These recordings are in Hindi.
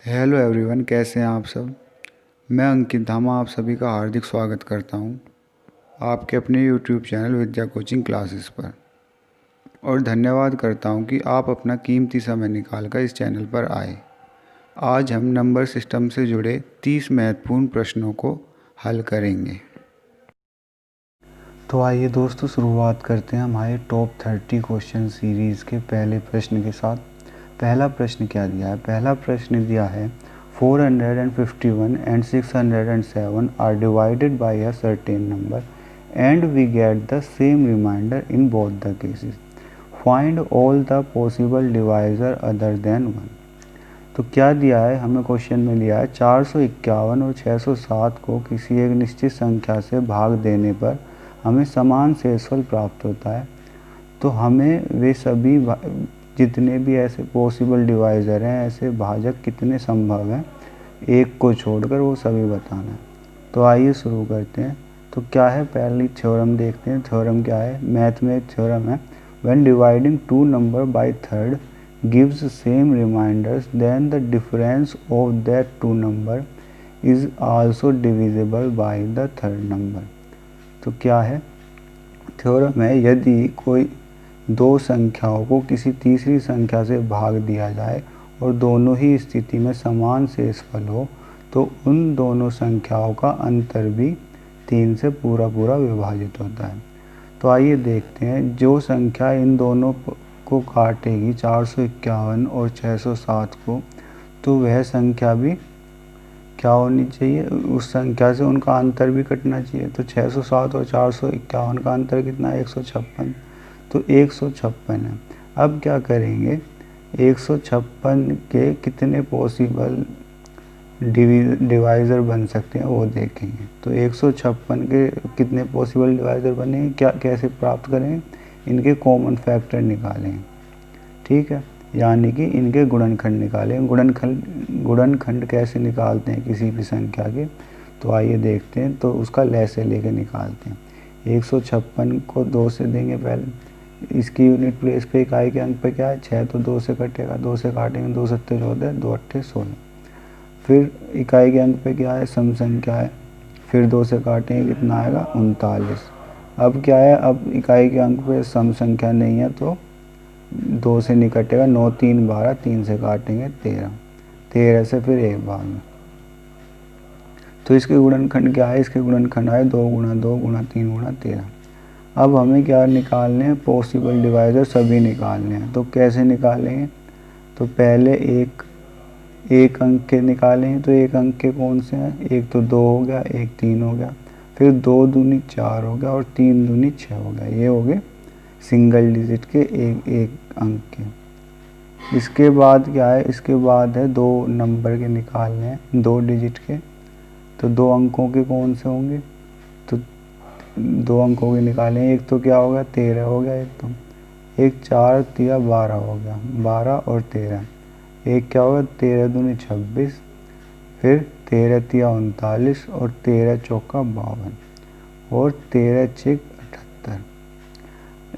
हेलो एवरीवन, कैसे हैं आप सब। मैं अंकित धामा आप सभी का हार्दिक स्वागत करता हूं आपके अपने यूट्यूब चैनल विद्या कोचिंग क्लासेस पर, और धन्यवाद करता हूं कि आप अपना कीमती समय निकालकर इस चैनल पर आए। आज हम नंबर सिस्टम से जुड़े 30 महत्वपूर्ण प्रश्नों को हल करेंगे। तो आइए दोस्तों, शुरुआत करते हैं हमारे टॉप 30 क्वेश्चन सीरीज़ के पहले प्रश्न के साथ। पहला प्रश्न क्या दिया है? पहला प्रश्न दिया है 451 and 607 are divided by a certain number and we get the same remainder in both the cases. Find all the possible divisor other than 1. तो क्या दिया है हमें? क्वेश्चन में लिया है 451 और 607 को किसी एक निश्चित संख्या से भाग देने पर हमें समान शेषफल प्राप्त होता है। तो हमें वे सभी जितने भी ऐसे पॉसिबल डिवाइज़र हैं, ऐसे भाजक कितने संभव हैं, एक को छोड़कर वो सभी बताना है। तो आइए शुरू करते हैं। तो क्या है, पहली थ्योरम देखते हैं। थ्योरम क्या है? मैथ में एक थ्योरम है, when dividing two number by third gives same remainders then the difference of that two number is also divisible by the third number. तो क्या है? थ्योरम है, यदि कोई दो संख्याओं को किसी तीसरी संख्या से भाग दिया जाए और दोनों ही स्थिति में समान शेषफल हो, तो उन दोनों संख्याओं का अंतर भी 3 से पूरा पूरा विभाजित होता है। तो आइए देखते हैं, जो संख्या इन दोनों को काटेगी, 451 और 607 को, तो वह संख्या भी क्या होनी चाहिए? उस संख्या से उनका अंतर भी कटना चाहिए। तो 607 और 451 का अंतर कितना है? 156। तो 156 है। अब क्या करेंगे, 156 के कितने पॉसिबल डिवाइज़र बन सकते हैं वो देखेंगे। तो 156 के कितने पॉसिबल डिवाइज़र बनेंगे, क्या कैसे प्राप्त करेंगे? इनके कॉमन फैक्टर निकालेंगे, ठीक है, यानी कि इनके गुणनखंड निकालें। गुणनखंड कैसे निकालते हैं किसी भी संख्या के? तो आइए देखते हैं। तो उसका लैसे लेके निकालते हैं। 156 को 2 से देंगे पहले, इसकी यूनिट प्लेस पे इकाई के अंक पे क्या है? 6, तो 2 से कटेगा, 2 से काटेंगे, 2 7 14, 2 8 16। फिर इकाई के अंक पे क्या है? सम संख्या है, फिर 2 से काटेंगे, कितना आएगा? 39। अब क्या है, अब इकाई के अंक पे सम संख्या नहीं है, तो 2 से नहीं कटेगा, 9 3 12, 3 से काटेंगे 13, 13 से फिर एक भाग में। तो इसके गुणनखंड क्या है? इसके गुणनखंड आए 2 गुणा 2 गुणा 3 गुणा 13। अब हमें क्या निकालने हैं? पॉसिबल डिवाइज़र सभी निकालने हैं। तो कैसे निकालेंगे? तो पहले एक अंक के निकालेंगे। तो एक अंक के कौन से हैं? एक तो 2 हो गया, एक 3 हो गया, फिर 2 दूनी 4 हो गया और 3 दूनी 6 हो गया। ये हो गए सिंगल डिजिट के एक अंक के। इसके बाद क्या है? इसके बाद है 2 नंबर के निकालने हैं, 2 डिजिट के। तो 2 अंकों के कौन से होंगे? तो 2 अंकों के निकालें। एक तो क्या होगा? 13 हो गया, एक तो एक 4 तिया 12 हो गया, 12 और 13। एक क्या होगा? 13 दूनी 26, फिर 13 तिया 39 और 13 चौका 52 और 13 छिक 78।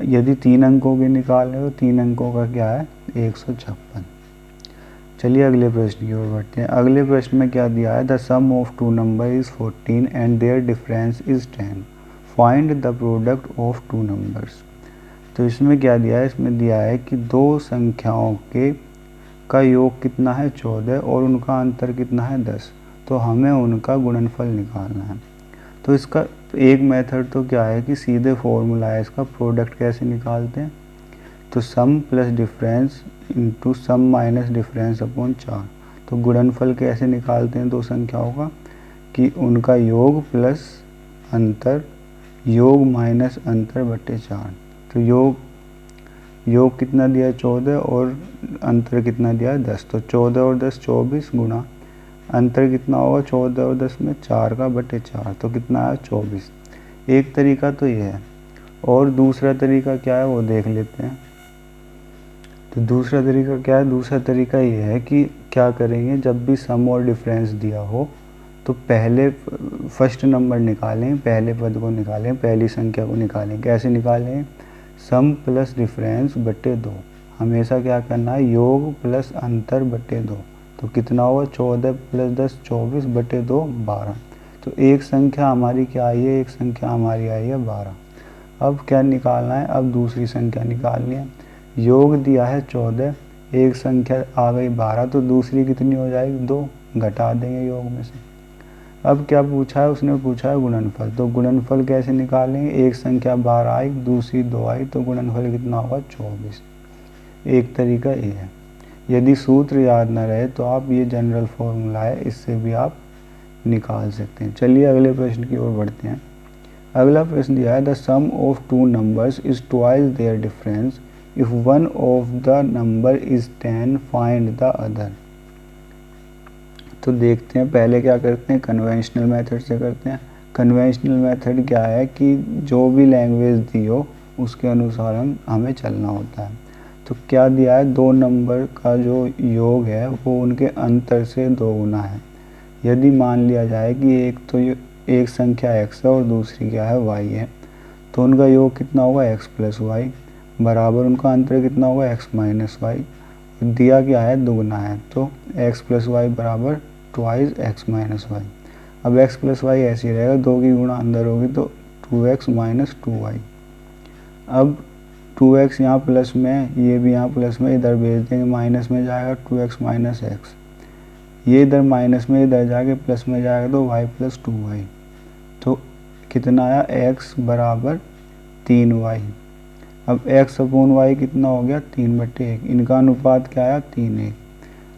यदि 3 अंकों के निकालने हो, 3 अंकों का क्या है? 156। चलिए अगले प्रश्न की ओर बढ़ते हैं। अगले प्रश्न में क्या दिया है? The sum of two number is 14 and their difference is 10। Find the product of two numbers. तो इसमें क्या दिया है? इसमें दिया है कि दो संख्याओं के का योग कितना है? 14, और उनका अंतर कितना है? 10। तो हमें उनका गुणनफल निकालना है। तो इसका एक मेथड तो क्या है कि सीधे फॉर्मूला है इसका, प्रोडक्ट कैसे निकालते हैं? तो सम plus difference into sum minus difference upon 4। तो गुणनफल कैसे निकालते हैं दो संख्याओं का? कि उनका योग प्लस अंतर, योग माइनस अंतर बटे 4। तो योग कितना दिया है? 14, और अंतर कितना दिया है? 10। तो 14 और 10 24 गुणा अंतर कितना होगा? 14 और 10 में 4 का बटे 4, तो कितना है? 24। एक तरीका तो ये है, और दूसरा तरीका क्या है वो देख लेते हैं। तो दूसरा तरीका क्या है? दूसरा तरीका ये है कि क्या करेंगे, जब भी सम और डिफरेंस दिया हो तो पहले फर्स्ट नंबर निकालें, पहले पद को निकालें, पहली संख्या को निकालें। कैसे निकालें? सम प्लस डिफरेंस बटे 2। हमेशा क्या करना है? योग प्लस अंतर बटे 2। तो कितना होगा 14 + 10 24 बटे 2 12। तो एक संख्या हमारी क्या आई है, एक संख्या हमारी आई है 12। अब क्या निकालना है, अब दूसरी संख्या निकालनी है। योग दिया है 14, एक संख्या आ गई 12, तो दूसरी कितनी हो जाएगी 2, घटा देंगे योग में से। अब क्या पूछा है, उसने पूछा है गुणनफल। तो गुणनफल कैसे निकालेंगे, एक संख्या 12 आई, दूसरी 2 आई, तो गुणनफल कितना होगा 24। एक तरीका ये है। यदि सूत्र याद न रहे तो आप ये जनरल फॉर्मूला है, इससे भी आप निकाल सकते हैं। चलिए अगले प्रश्न की ओर बढ़ते हैं। अगला प्रश्न दिया है the sum of two numbers is twice their difference if one of the number is 10 find the other. तो देखते हैं, पहले क्या करते हैं, कन्वेंशनल मेथड से करते हैं। कन्वेंशनल मेथड क्या है कि जो भी लैंग्वेज दी हो उसके अनुसार हमें चलना होता है। तो क्या दिया है, दो नंबर का जो योग है वो उनके अंतर से 2 गुना है। यदि मान लिया जाए कि एक संख्या x है और दूसरी क्या है y है, तो उनका योग कितना होगा x + y बराबर उनका अंतर कितना होगा x - y। दिया क्या है, दुगना है, तो x + y बराबर ट्वाइस x - y। अब x + y ऐसे ही रहेगा, 2 की गुणा अंदर होगी तो 2x - 2y। अब 2x यहाँ प्लस में, ये भी यहाँ प्लस में, इधर भेज देंगे, माइनस में जाएगा 2x - x। ये इधर माइनस में, इधर जाके प्लस में जाएगा तो y + 2y। तो कितना आया, x बराबर 3y। अब x/y कितना हो गया, 3/1। इनका अनुपात क्या आया, 3:1।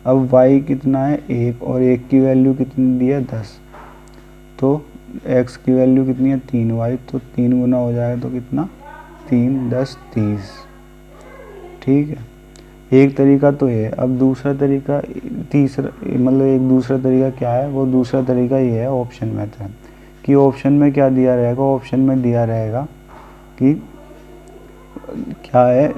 अब y कितना है, 1, और 1 की वैल्यू कितनी दी है, 10। तो x की वैल्यू कितनी है, 3y, तो 3 गुना हो जाएगा तो कितना, 3 × 10 = 30। ठीक है, एक तरीका तो ये है। अब दूसरा तरीका, तीसरा मतलब एक दूसरा तरीका क्या है, वो दूसरा तरीका ये है ऑप्शन मेथड। कि ऑप्शन में क्या दिया रहेगा, ऑप्शन में दिया रहेगा कि क्या है,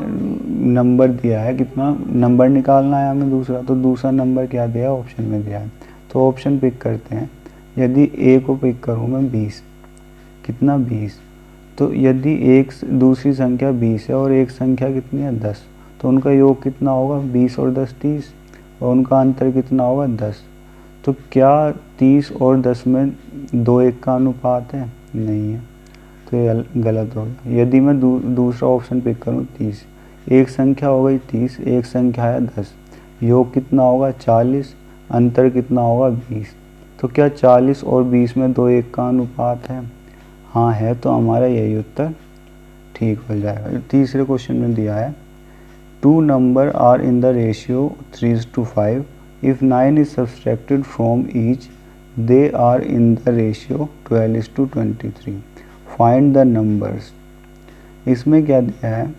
नंबर दिया है, कितना नंबर निकालना है हमें दूसरा, तो दूसरा नंबर क्या दिया है, ऑप्शन में दिया है। तो ऑप्शन पिक करते हैं। यदि a को पिक करूँ मैं 20, कितना 20, तो यदि एक दूसरी संख्या 20 है और एक संख्या कितनी है 10, तो उनका योग कितना होगा, 20 और 10 30, और उनका अंतर कितना होगा 10। तो क्या 30 और 10 में 2:1 का अनुपात है, नहीं है, तो ये गलत हो गया। यदि मैं दूसरा ऑप्शन पिक करूँ 30, एक संख्या हो गई 30, एक संख्या है 10, योग कितना होगा 40, अंतर कितना होगा 20। तो क्या 40 और 20 में 2:1 का अनुपात है, हाँ है, तो हमारा यही उत्तर ठीक हो जाएगा। तीसरे क्वेश्चन में दिया है two number are in the ratio 3:5 if 9 is subtracted from each they are in the ratio 12:23 find the numbers. इसमें क्या दिया है,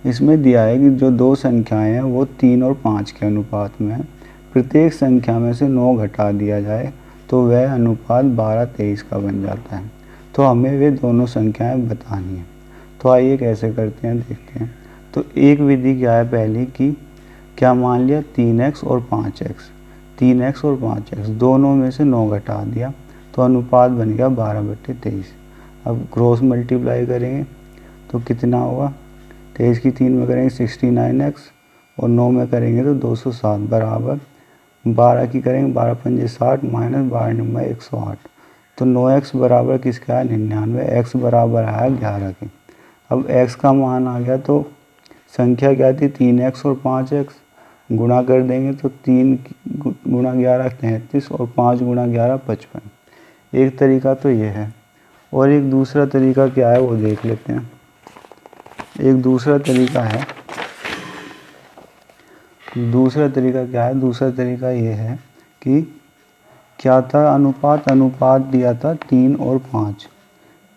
इसमें दिया है कि जो दो संख्याएं हैं वो 3 और 5 के अनुपात में है। प्रत्येक संख्या में से 9 घटा दिया जाए तो वह अनुपात 12:23 का बन जाता है। तो हमें वे दोनों संख्याएं बतानी है। तो आइए कैसे करते हैं, देखते हैं। तो एक विधि क्या है, पहली कि क्या मान लिया 3x और 5x, 3x और 5x दोनों में से 9 घटा दिया तो अनुपात बन गया 12/23। अब क्रॉस मल्टीप्लाई करेंगे तो कितना होगा, 23 की 3 में करेंगे 69x और 9 में करेंगे तो 207 बराबर 12 की करेंगे 12 × 5 = 60 माइनस 12 × 9 = 108। तो 9x बराबर किसका है, 99, x बराबर आया 11 के। अब x का मान आ गया तो संख्या क्या थी, 3x और 5x, गुणा कर देंगे तो 3 × 11 = 33 और 5 × 11 = 55। एक तरीका तो ये है, और एक दूसरा तरीका क्या है वो देख लेते हैं। एक दूसरा तरीका है, दूसरा तरीका ये है कि क्या था, अनुपात दिया था 3 और 5,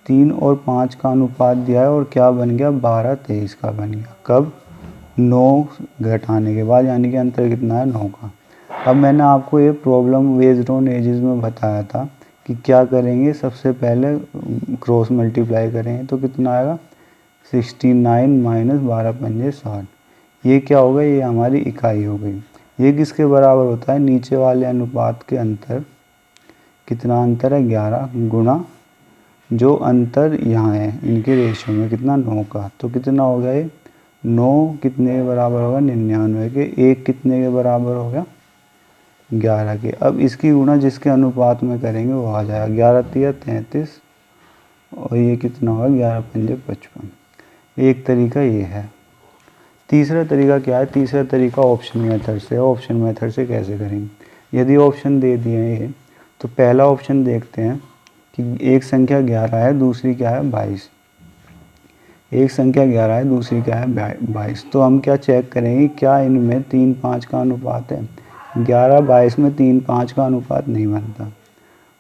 3 और 5 का अनुपात दिया है और क्या बन गया, 12:23 का बन गया। कब, 9 घटाने के बाद, यानी कि अंतर कितना है, 9 का। अब मैंने आपको ये प्रॉब्लम बेस्ड ऑन एजेस में बताया था कि क्या करेंगे, सबसे पहले क्रॉस मल्टीप्लाई करेंगे तो कितना आएगा, 69 माइनस 12 × 5 = 60। ये क्या होगा, ये हमारी इकाई हो गई। ये किसके बराबर होता है, नीचे वाले अनुपात के अंतर, कितना अंतर है 11, गुणा जो अंतर यहाँ है इनके रेशियो में कितना, 9 का। तो कितना हो गया, ये 9 कितने के बराबर होगा, 99 के। 1 कितने के बराबर हो गया, 11 के। अब इसकी गुणा जिसके अनुपात में करेंगे वो आ जाएगा 11 तिया 33 और ये कितना होगा 11 पंजे 55। एक तरीका ये है। तीसरा तरीका क्या है? तीसरा तरीका ऑप्शन मेथड से। ऑप्शन मेथड से कैसे करेंगे? यदि ऑप्शन दे दिए हैं तो पहला ऑप्शन देखते हैं कि एक संख्या 11 है, दूसरी क्या है 22। एक संख्या 11 है, दूसरी क्या है 22। तो हम क्या चेक करेंगे, क्या इनमें 3-5 का अनुपात है? 11-22 में 3-5 का अनुपात नहीं बनता।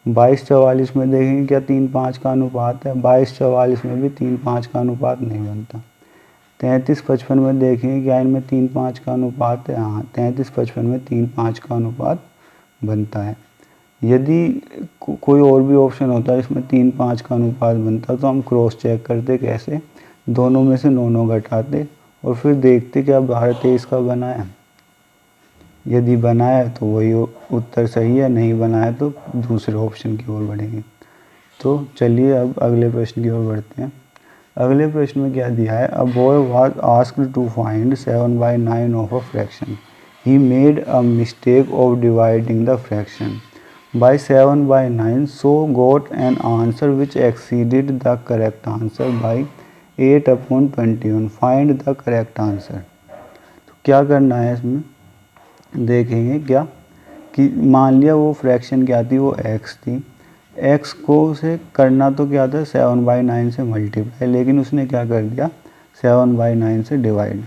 22-44 में देखेंगे क्या 3-5 का अनुपात है? 22-44 में भी 3-5 का अनुपात नहीं बनता। 33-55 में देखेंगे क्या इनमें 3-5 का अनुपात है? हाँ, 33-55 में 3-5 का अनुपात बनता है। यदि कोई और भी ऑप्शन होता है इसमें 3-5 का अनुपात बनता तो हम क्रॉस चेक करते। कैसे? दोनों में से 9 घटाते और फिर देखते क्या 12-23 का बना है। यदि बना है तो वही उत्तर सही है, नहीं बना है तो दूसरे ऑप्शन की ओर बढ़ेंगे। तो चलिए अब अगले प्रश्न की ओर बढ़ते हैं। अगले प्रश्न में क्या दिया है? A boy was asked to find 7/9 of a fraction. He made a mistake of dividing the fraction by 7/9, so got an answer which exceeded the correct answer by 8/21. Find the correct answer. तो क्या करना है इसमें? देखेंगे क्या कि मान लिया वो फ्रैक्शन क्या थी, वो x थी। x को से करना तो क्या था 7/9 से मल्टीप्लाई, लेकिन उसने क्या कर दिया 7/9 से डिवाइड।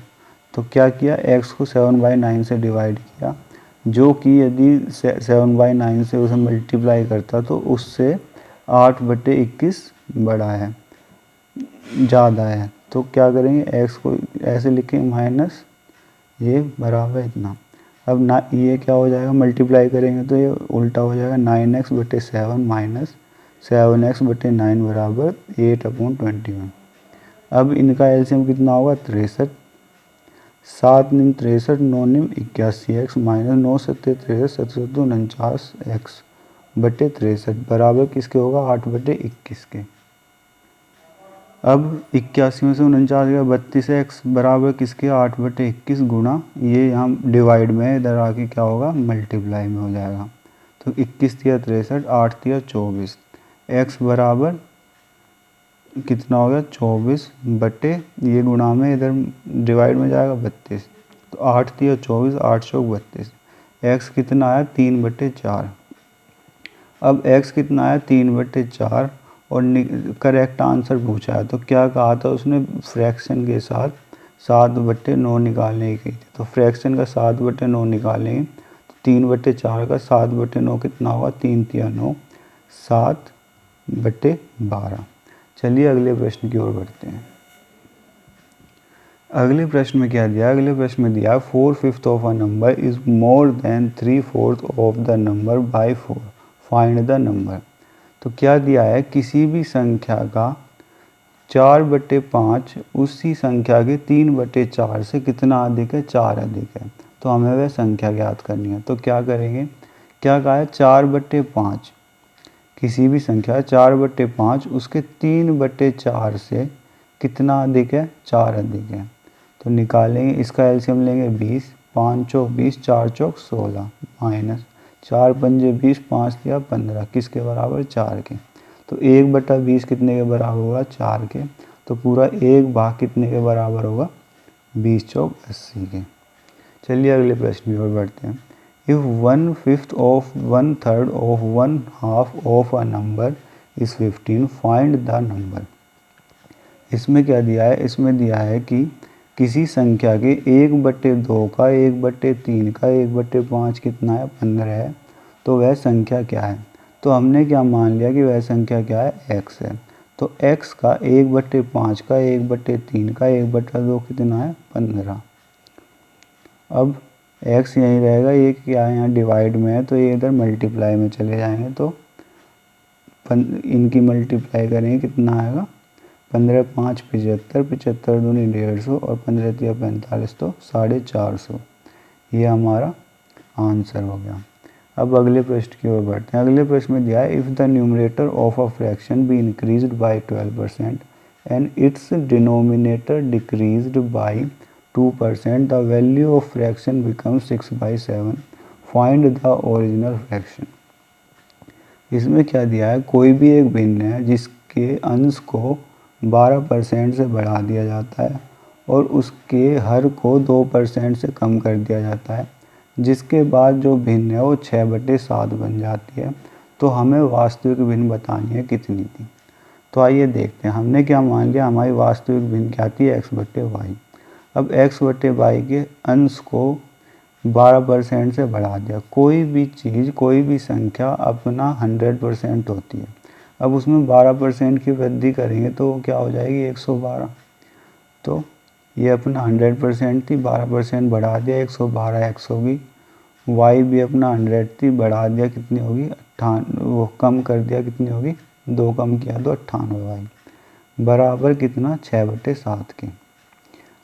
तो क्या किया, x को 7/9 से डिवाइड किया, जो कि यदि 7/9 से उसे मल्टीप्लाई करता तो उससे 8/21 बड़ा है, ज़्यादा है। तो क्या करेंगे, x को ऐसे लिखेंगे माइनस ये बराबर इतना। अब ना ये क्या हो जाएगा, मल्टीप्लाई करेंगे तो ये उल्टा हो जाएगा 9x/7 माइनस 7x/9 बराबर 8/21। अब इनका एलसीएम कितना होगा 63। 7 निम 63, 9 निम 81 x माइनस 9 सत्ते 63 7 49 x बटे 63 बराबर किसके होगा 8/21 के। अब 81 में से 49 गया 32 x बराबर किसके 8/21 गुणा ये यहाँ डिवाइड में, इधर आके क्या होगा मल्टीप्लाई में हो जाएगा। तो 21 तिया 63, 8 तिया 24, x बराबर कितना हो गया 24 बटे ये गुणा में इधर डिवाइड में जाएगा 32। तो 8 तिया 24, 8 चौक 32। x कितना आया 3/4। अब x कितना आया 3/4 और करेक्ट आंसर पूछा है। तो क्या कहा था उसने, फ्रैक्शन के साथ 7/9 निकालने की। तो फ्रैक्शन का 7/9 निकालेंगे तो 3/4 का 7/9 कितना होगा 3 तिया 9, 7/12। चलिए अगले प्रश्न की ओर बढ़ते हैं। अगले प्रश्न में क्या दिया? अगले प्रश्न में दिया 4/5 of a number is more than 3/4 of the number by 4, find the number. तो क्या दिया है, किसी भी संख्या का 4/5 उसी संख्या के 3/4 से कितना अधिक है, 4 अधिक है। तो हमें वह संख्या ज्ञात करनी है। तो क्या करेंगे, क्या कहा है 4/5, किसी भी संख्या 4/5 उसके 3/4 से कितना अधिक है, 4 अधिक है। तो निकालेंगे, इसका एलसीएम लेंगे 20, 5 चौक 20, 4 चौक 16 माइनस 4 पंजे 20, 5 तिया 15 किसके बराबर 4 के। तो 1/20 कितने के बराबर होगा 4 के। तो पूरा 1 कितने के बराबर होगा 20 चौक 80 के। चलिए अगले प्रश्न की ओर बढ़ते हैं। If 1/5 of 1/3 of 1/2 of a number is 15, find the number। इसमें क्या दिया है, इसमें दिया है कि किसी संख्या के 1/2 का 1/3 का 1/5 कितना है 15 है। तो वह संख्या क्या है? तो हमने क्या मान लिया कि वह संख्या क्या है x है। तो x का 1/5 का 1/3 का 1/2 कितना है 15। अब x यहीं रहेगा, ये क्या है यहाँ डिवाइड में है तो ये इधर मल्टीप्लाई में चले जाएंगे। तो इनकी मल्टीप्लाई करेंगे कितना आएगा 15 5 75, 75 दूनी 150 और 15 तिया 45 तो 450। ये हमारा आंसर हो गया। अब अगले प्रश्न की ओर बढ़ते हैं। अगले प्रश्न में दिया है if the numerator of a fraction be increased by 12% and it's denominator decreased bye 2%, the value of fraction becomes 6/7। Find the original fraction. इसमें क्या दिया है, कोई भी एक भिन्न है जिसके अंश को 12% से बढ़ा दिया जाता है और उसके हर को 2% से कम कर दिया जाता है, जिसके बाद जो भिन्न है वो 6/7 बन जाती है। तो हमें वास्तविक भिन्न बतानी है कितनी थी। तो आइए देखते हैं, हमने क्या मान लिया, हमारी वास्तविक भिन्न क्या थी, x/y। अब x/y के अंश को 12% से बढ़ा दिया। कोई भी चीज़, कोई भी संख्या अपना 100% होती है। अब उसमें 12% की वृद्धि करेंगे तो क्या हो जाएगी, 112। तो ये अपना 100% थी, 12% बढ़ा दिया, 112 x होगी। y भी अपना 100 थी, बढ़ा दिया, कितनी होगी, 98, वो कम कर दिया, कितनी होगी, 2 कम किया तो 98y बराबर कितना, 6/7 के।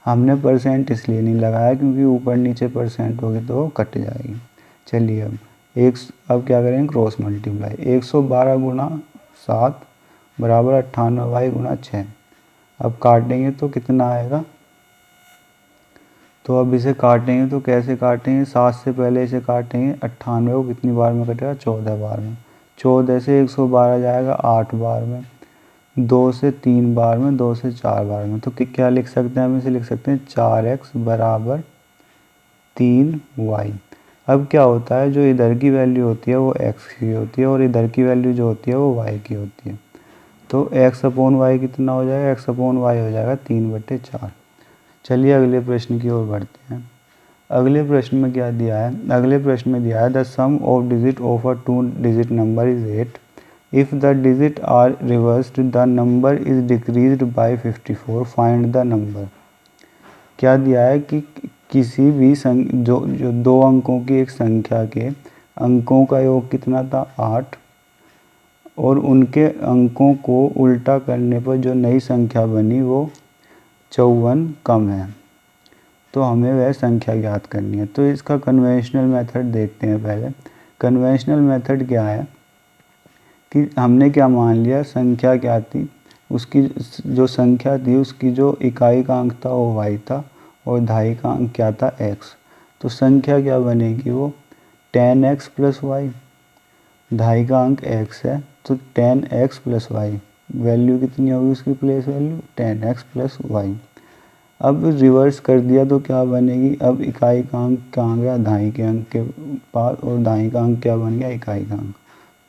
हमने परसेंट इसलिए नहीं लगाया क्योंकि ऊपर नीचे परसेंट होगी तो वो कट जाएगी। चलिए अब क्या करेंगे, क्रॉस मल्टीप्लाई। 112 गुणा 7 बराबर 98y गुणा 6। अब काटेंगे तो कितना आएगा, तो अब इसे काटेंगे तो कैसे काटेंगे, 7 से पहले इसे काटेंगे, 98 को कितनी बार में कटेगा, 14 बार में। 14 से 112 जाएगा 8 बार में, 2 से 3 बार में, 2 से 4 बार में। तो क्या लिख सकते हैं, हम इसे लिख सकते हैं 4x बराबर 3y। अब क्या होता है, जो इधर की वैल्यू होती है वो x की होती है और इधर की वैल्यू जो होती है वो y की होती है। तो x/y कितना हो जाएगा, x/y हो जाएगा 3/4। चलिए अगले प्रश्न की ओर बढ़ते हैं। अगले प्रश्न में क्या दिया है, अगले प्रश्न में दिया है the sum of digit of a 2 digit number is 8। If the digit are reversed the number is decreased by 54, find the number. क्या दिया है कि किसी भी जो 2 अंकों की एक संख्या के अंकों का योग कितना था, 8, और उनके अंकों को उल्टा करने पर जो नई संख्या बनी वो 54 कम है। तो हमें वह संख्या ज्ञात करनी है। तो इसका कन्वेंशनल मेथड देखते हैं पहले। कन्वेंशनल मेथड क्या है कि हमने क्या मान लिया, संख्या क्या थी, उसकी जो संख्या थी उसकी जो इकाई का अंक था वो y था और दहाई का अंक क्या था, x। तो संख्या क्या बनेगी, वो 10x + y। दहाई का अंक x है तो 10x + y, वैल्यू कितनी होगी उसकी प्लेस वैल्यू, 10x + y। अब रिवर्स कर दिया तो क्या बनेगी, अब इकाई का अंक कहाँ गया, दहाई के अंक के पास, और दहाई का अंक क्या बन गया, इकाई का अंक।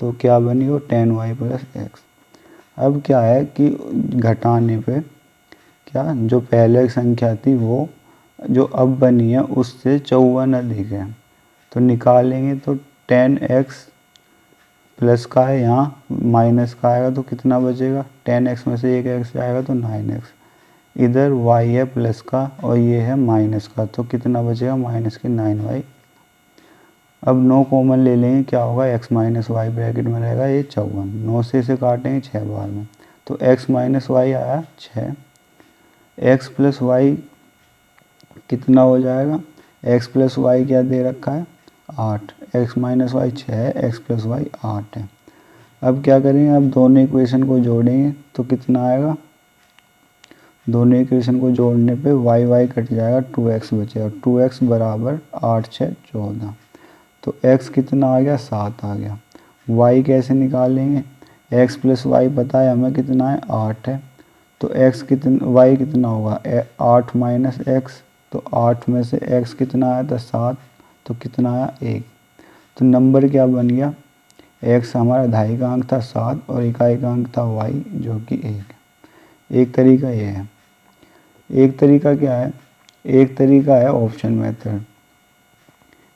तो क्या बनी वो 10y + x। अब क्या है कि घटाने पे क्या, जो पहले संख्या थी वो जो अब बनी है उससे 54 अधिक है। तो निकालेंगे तो 10x प्लस का है, यहाँ माइनस का आएगा तो कितना बचेगा, 10x में से एक x जाएगा तो 9x। इधर y है प्लस का और ये है माइनस का, तो कितना बचेगा, माइनस के 9y। अब 9 कॉमन ले लेंगे, क्या होगा, x - y ब्रैकेट में रहेगा, ये 54। 9 से इसे काटेंगे 6 बार में, तो x - y आया 6। x + y कितना हो जाएगा, x + y क्या दे रखा है, 8। x - y 6 है, x + y 8 है। अब क्या करेंगे, अब दोनों इक्वेशन को जोड़ेंगे तो कितना आएगा, दोनों इक्वेशन को जोड़ने पे y कट जाएगा, 2x बचेगा। 2x बराबर 8 6 14। तो x कितना आ गया, 7 आ गया। y कैसे निकालेंगे, x + y पता है हमें कितना है, 8 है। तो y कितना होगा, 8 - x। तो 8 में से x कितना आया था, 7। तो कितना आया, 1। तो नंबर क्या बन गया, x हमारा दहाई का अंक था 7 और इकाई का अंक था y जो कि 1। एक तरीका ये है। एक तरीका क्या है, एक तरीका है ऑप्शन मेथड।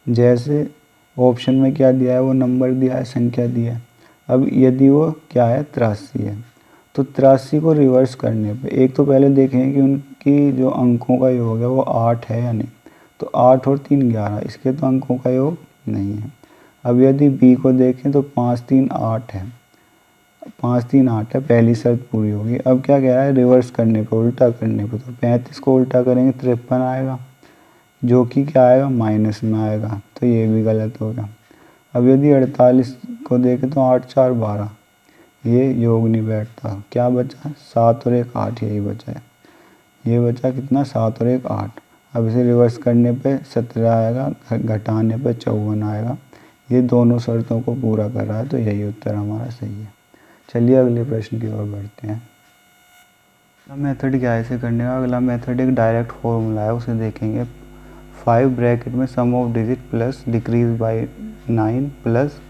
जैसे ऑप्शन में क्या दिया है, वो नंबर दिया है, संख्या दी है। अब यदि वो क्या है, 83 है, तो 83 को रिवर्स करने पे एक तो पहले देखें कि उनकी जो अंकों का योग है वो 8 है या नहीं। तो 8 और 3 11, इसके तो अंकों का योग नहीं है। अब यदि बी को देखें तो 5 3 8 है, 5 3 8 है, पहली शर्त पूरी होगी। अब क्या कह रहा है, रिवर्स करने पर, उल्टा करने पर, तो 35 को उल्टा करेंगे 53 आएगा, जो कि क्या आएगा, माइनस में आएगा। तो ये भी गलत होगा। अब यदि 48 को देखें तो 8 4 12, ये योग नहीं बैठता। क्या बचा, 7 और 1 8, यही बचा है। ये बचा कितना, 7 और 1 8। अब इसे रिवर्स करने पे 17 आएगा, घटाने पे 54 आएगा। ये दोनों शर्तों को पूरा कर रहा है, तो यही उत्तर हमारा सही है। चलिए अगले प्रश्न की ओर बढ़ते हैं। अगला मेथड क्या है इसे करने का? अगला मेथड एक डायरेक्ट फॉर्मूला है, उसे देखेंगे। 5 ब्रैकेट में sum of digit plus decrease by 9 plus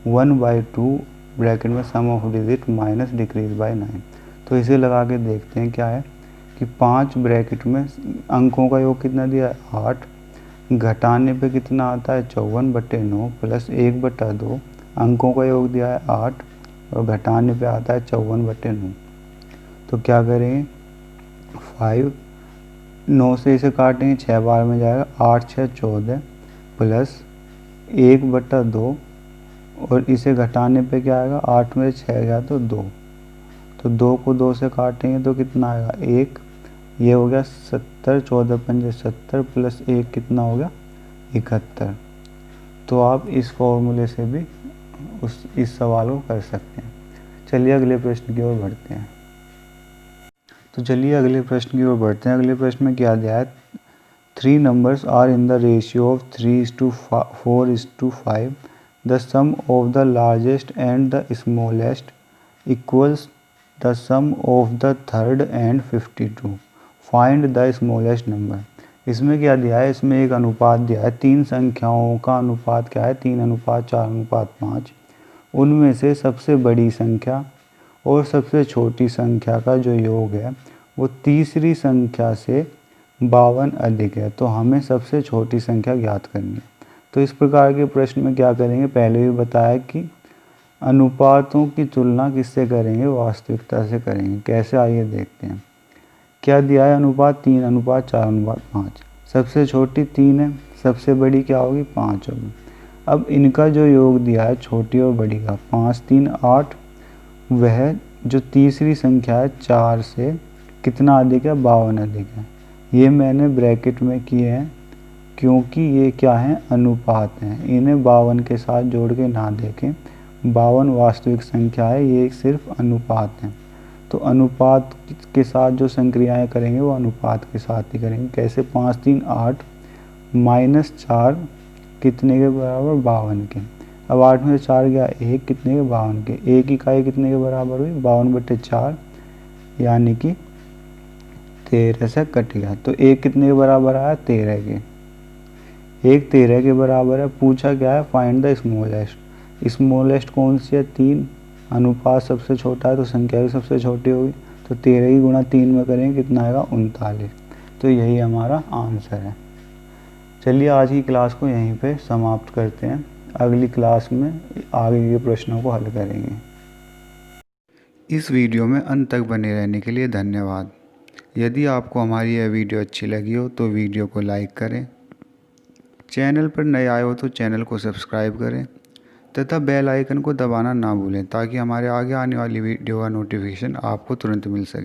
1/2 bracket में sum of digit minus decrease by 9। तो इसे लगा के देखते हैं क्या है कि 5 ब्रैकेट में अंकों का योग कितना दिया है 8, घटाने पे कितना आता है 54/9 प्लस 1/2 अंकों का योग दिया है 8 और घटाने पे आता है 54/9। तो क्या करेंगे 5 9 से इसे काटेंगे 6 बार में जाएगा, 8 6 14 प्लस 1/2 और इसे घटाने पे क्या आएगा 8 में 6 गया तो 2, तो 2 को 2 से काटेंगे तो कितना आएगा 1। ये हो गया 70, 14 पंजे 70 प्लस 1 कितना हो गया 71। तो आप इस फॉर्मूले से भी इस सवाल को कर सकते हैं। चलिए अगले प्रश्न की ओर बढ़ते हैं। तो चलिए अगले प्रश्न की ओर बढ़ते हैं। अगले प्रश्न में क्या दिया है? 3 numbers are in the ratio of 3:4:5. The sum of the largest and the smallest equals the sum of the third and 52. Find the smallest number. इसमें क्या दिया है? इसमें एक अनुपात दिया है, 3 संख्याओं का अनुपात क्या है 3:4:5। उनमें से सबसे बड़ी संख्या और सबसे छोटी संख्या का जो योग है वो तीसरी संख्या से 52 अधिक है। तो हमें सबसे छोटी संख्या ज्ञात करनी है। तो इस प्रकार के प्रश्न में क्या करेंगे? पहले भी बताया कि अनुपातों की तुलना किससे करेंगे? वास्तविकता से करेंगे। कैसे, आइए देखते हैं। क्या दिया है? अनुपात 3:4:5। सबसे छोटी 3 है, सबसे बड़ी क्या होगी 5 होगी। अब इनका जो योग दिया है छोटी और बड़ी का 5 3 8, वह जो तीसरी संख्या है 4 से कितना अधिक है 52 अधिक है। ये मैंने ब्रैकेट में किए हैं क्योंकि ये क्या हैं अनुपात हैं, इन्हें 52 के साथ जोड़ के ना देखें। 52 वास्तविक संख्या है, ये सिर्फ अनुपात हैं। तो अनुपात के साथ जो संक्रियाएं करेंगे वो अनुपात के साथ ही करेंगे। कैसे? 5 3 8 माइनस 4 कितने के बराबर 52 के। अब 8 में से 4 गया 1 कितने के 52 के। 1 इकाई कितने के बराबर हुई 52/4 यानी कि 13 से कट गया। तो 1 कितने के बराबर आया 13 के। 1 13 के बराबर है। पूछा क्या है? Find the smallest. स्मॉलेस्ट कौन सी है? 3। अनुपात सबसे छोटा है तो संख्या भी सबसे छोटी होगी। तो 13 की गुणा 3 में करेंगे कितना आएगा 39। तो यही हमारा आंसर है। चलिए आज की क्लास को यहीं पे समाप्त करते हैं। अगली क्लास में आगे के प्रश्नों को हल करेंगे। इस वीडियो में अंत तक बने रहने के लिए धन्यवाद। यदि आपको हमारी यह वीडियो अच्छी लगी हो तो वीडियो को लाइक करें, चैनल पर नए आए हो तो चैनल को सब्सक्राइब करें तथा बेल आइकन को दबाना ना भूलें ताकि हमारे आगे आने वाली वीडियो का नोटिफिकेशन आपको तुरंत मिल सके।